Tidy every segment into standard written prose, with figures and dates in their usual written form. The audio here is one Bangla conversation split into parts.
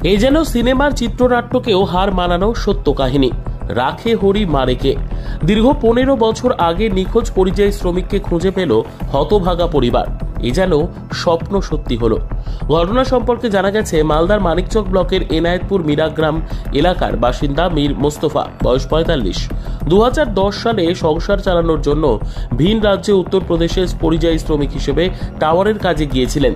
এই যেন সিনেমার চিত্রনাট্যকেও হার মানানো সত্য কাহিনী। রাখে হরি মারেকে। দীর্ঘ 15 বছর আগে নিখোঁজ পরিযায়ী শ্রমিককে খুঁজে পেল হতভাগা পরিবার। এ যেন স্বপ্ন সত্যি হলো। ঘটনা সম্পর্কে জানা গেছে, মালদার মানিকচক ব্লকের এনায়েতপুর মিরাগ্রাম এলাকার বাসিন্দা মীর মোস্তফা, বয়স 45। 2010 সালে সংসার চালানোর জন্য ভিন রাজ্যে উত্তরপ্রদেশের পরিযায়ী শ্রমিক হিসেবে টাওয়ারের কাজে গিয়েছিলেন।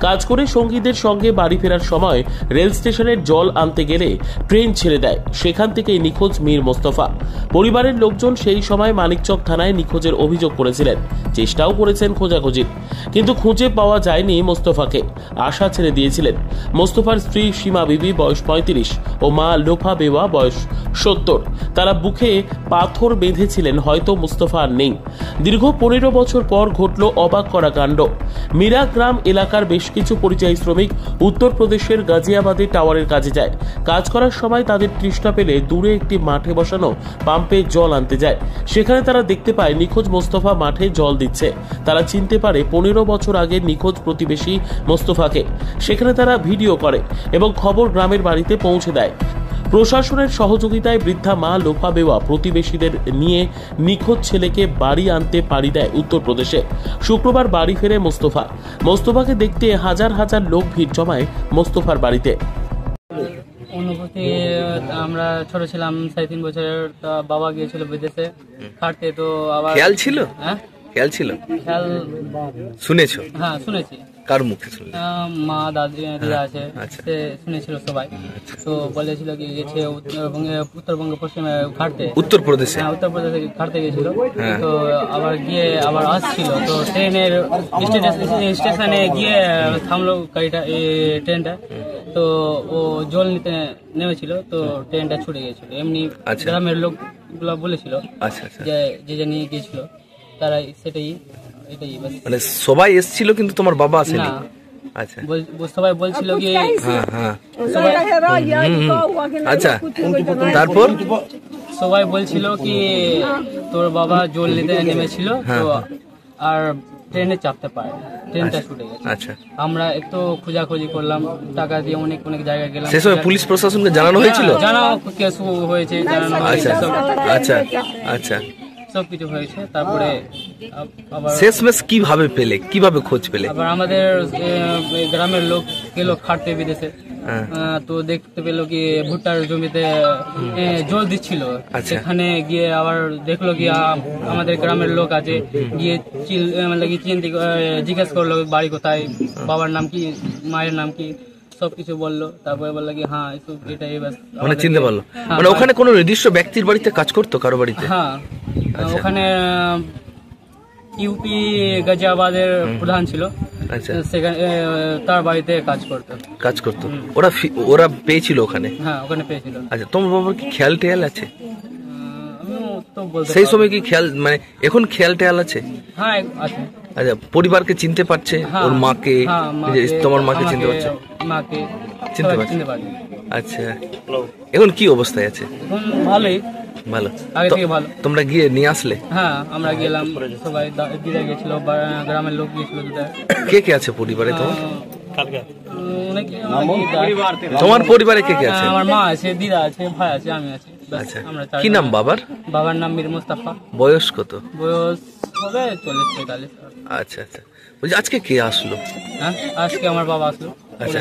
কাজ করে সঙ্গীদের সঙ্গে বাড়ি ফেরার সময় রেল স্টেশনের জল আনতে গেলে ট্রেন ছেড়ে দেয়। সেখান থেকেই নিখোঁজ মীর মোস্তফা। পরিবারের লোকজন সেই সময় মানিকচক থানায় নিখোঁজের অভিযোগ করেছিলেন, চেষ্টাও করেছেন খোঁজাখুঁজির, কিন্তু খুঁজে পাওয়া যায়নি মোস্তফাকে। আশা ছেড়ে দিয়েছিলেন। মোস্তফার স্ত্রী সীমা বিবি, বয়স 35, ও মা লোফা বেওয়া, বয়স 70। তারা বুকে পাথর বেঁধেছিলেন, হয়তো মোস্তফা আর নেই। দীর্ঘ 15 বছর পর ঘটল অবাক করা কাণ্ড। মিরাগ্রাম এলাকার বেশ কিছু পরিযায়ী শ্রমিক উত্তরপ্রদেশের গাজিয়াবাদে টাওয়ারের কাজে যায়। কাজ করার সময় তাদের তৃষ্ণা পেলে দূরে একটি মাঠে বসানো পাম্পে জল আনতে যায়। সেখানে তারা দেখতে পায় নিখোঁজ মোস্তফা মাঠে জল দিচ্ছে। তারা চিনতে পারে 15 বছর আগে নিখোঁজ প্রতিবেশী মোস্তফাকে। সেখানে তারা ভিডিও করে এবং খবর গ্রামের বাড়িতে পৌঁছে দেয়। প্রশাসনের সহযোগিতায় বৃদ্ধা মা লোফা বেওয়া প্রতিবেশীদের নিয়ে নিখোঁজ ছেলেকে বাড়ি আনতে পাড়ি দেয় উত্তরপ্রদেশে। শুক্রবার বাড়ি ফেরে মোস্তফাকে দেখতে হাজার হাজার লোক ভিড় জমায় মোস্তফার বাড়িতে। অনুভূতি, আমরা ছোট ছিলাম, 3.5 বছরের। বাবা গিয়েছিল বিদেশে খাটতে, তো আবার খেয়াল ছিল। হ্যাঁ, খেয়াল ছিল। খেয়াল শুনেছো? হ্যাঁ, শুনেছি। কার মুখে শুনলে? মা, দাদি, দিদা আছে, সে শুনেছিল সবাই। তো বলেছিল কি গেছে উত্তরবঙ্গ পশ্চিমে খাটতে, উত্তরপ্রদেশে। হ্যাঁ, উত্তরপ্রদেশে খাটতে গেছিল। তো আবার গিয়ে আবার আসছিল, তো ট্রেনের স্টেশনে গিয়ে থামলো গাড়িটা, ট্রেনটা। তো ও জল নিতে নেমেছিল, তো ট্রেনটা ছুটে গিয়েছিল। এমনি গ্রামের লোকগুলো বলেছিল যে নিয়ে গিয়েছিল তারা, এটাই বাস। মানে সবাই এসেছিল কিন্তু তোমার বাবা আসেনি? না। আচ্ছা, সবাই বলছিল কি আচ্ছা, তারপর সবাই বলছিল কি তোর বাবা জল নিতে নেমেছিল, তো আর ট্রেনে চাপতে পারে, ট্রেনটা ছুটে গেছে। আচ্ছা, আমরা একটু খোঁজাখুঁজি করলাম, টাকা দিয়ে অনেক জায়গায় গেলাম। সেই সময় পুলিশ প্রশাসনকে জানানো হয়েছিল? জানানো কেস হয়েছে, জানানো হয়েছে। আচ্ছা আচ্ছা, সবকিছু হয়েছে। তারপরে আবার শেষমেশ কিভাবে পেলে, কিভাবে খোঁজ পেলে? আবার আমাদের গ্রামের লোক গেল খাটতে বিদেশে, তো দেখতে পেলো কি ভুট্টার জমিতে জল দিচ্ছিল। সেখানে গিয়ে আবার দেখলো কি আমাদের গ্রামের লোক আছে, গিয়ে জিজ্ঞেস করলো বাড়ি কোথায়, বাবার নাম কি, মায়ের নাম কি, সবকিছু বললো। তারপরে বললো কি হ্যাঁ এটাই, মানে চিনতে পারলো। মানে ওখানে কোনো নির্দিষ্ট ব্যক্তির বাড়িতে কাজ করতো, কারো বাড়িতে? হ্যাঁ, ওখানে ইউপি গাজিয়াবাদের প্রধান ছিল, সেখানে তার বাড়িতে কাজ করতো। ওরা পেয়েছিল ওখানে? হ্যাঁ, ওখানে পেয়েছিল। আচ্ছা, তোমার বাবার কি খেয়াল টেয়াল আছে সেই সময়? কি খেয়াল, মানে এখন খেয়াল টেয়াল আছে? হ্যাঁ, আছে। আচ্ছা, পরিবারকে চিনতে পারছে? ওর মাকে, তোমার মাকে চিনতে পারছে? মাকে চিনতে পারছে। আচ্ছা, এখন কি অবস্থায় আছে? ভালোই, ভালো। আগে থেকে ভালো। তোমরা গিয়ে নিয়ে আসলে? হ্যাঁ, আমরা গেলাম, সবাই, দিদা গেছিল, গ্রামের লোক গিয়েছিল। কে কে আছে পরিবারে তোমার? তোমার পরিবারে কে কে আছে? আমার মা আছে, দিদা আছে, ভাই আছে, আমি আছি। আচ্ছা, কি নাম বাবার? বাবার নাম মীর মোস্তফা। বয়স কত? বয়স হবে 40-45। আচ্ছা আচ্ছা, বলছি আজকে কে আসলো? হ্যাঁ, আজকে আমার বাবা আসলো। আচ্ছা।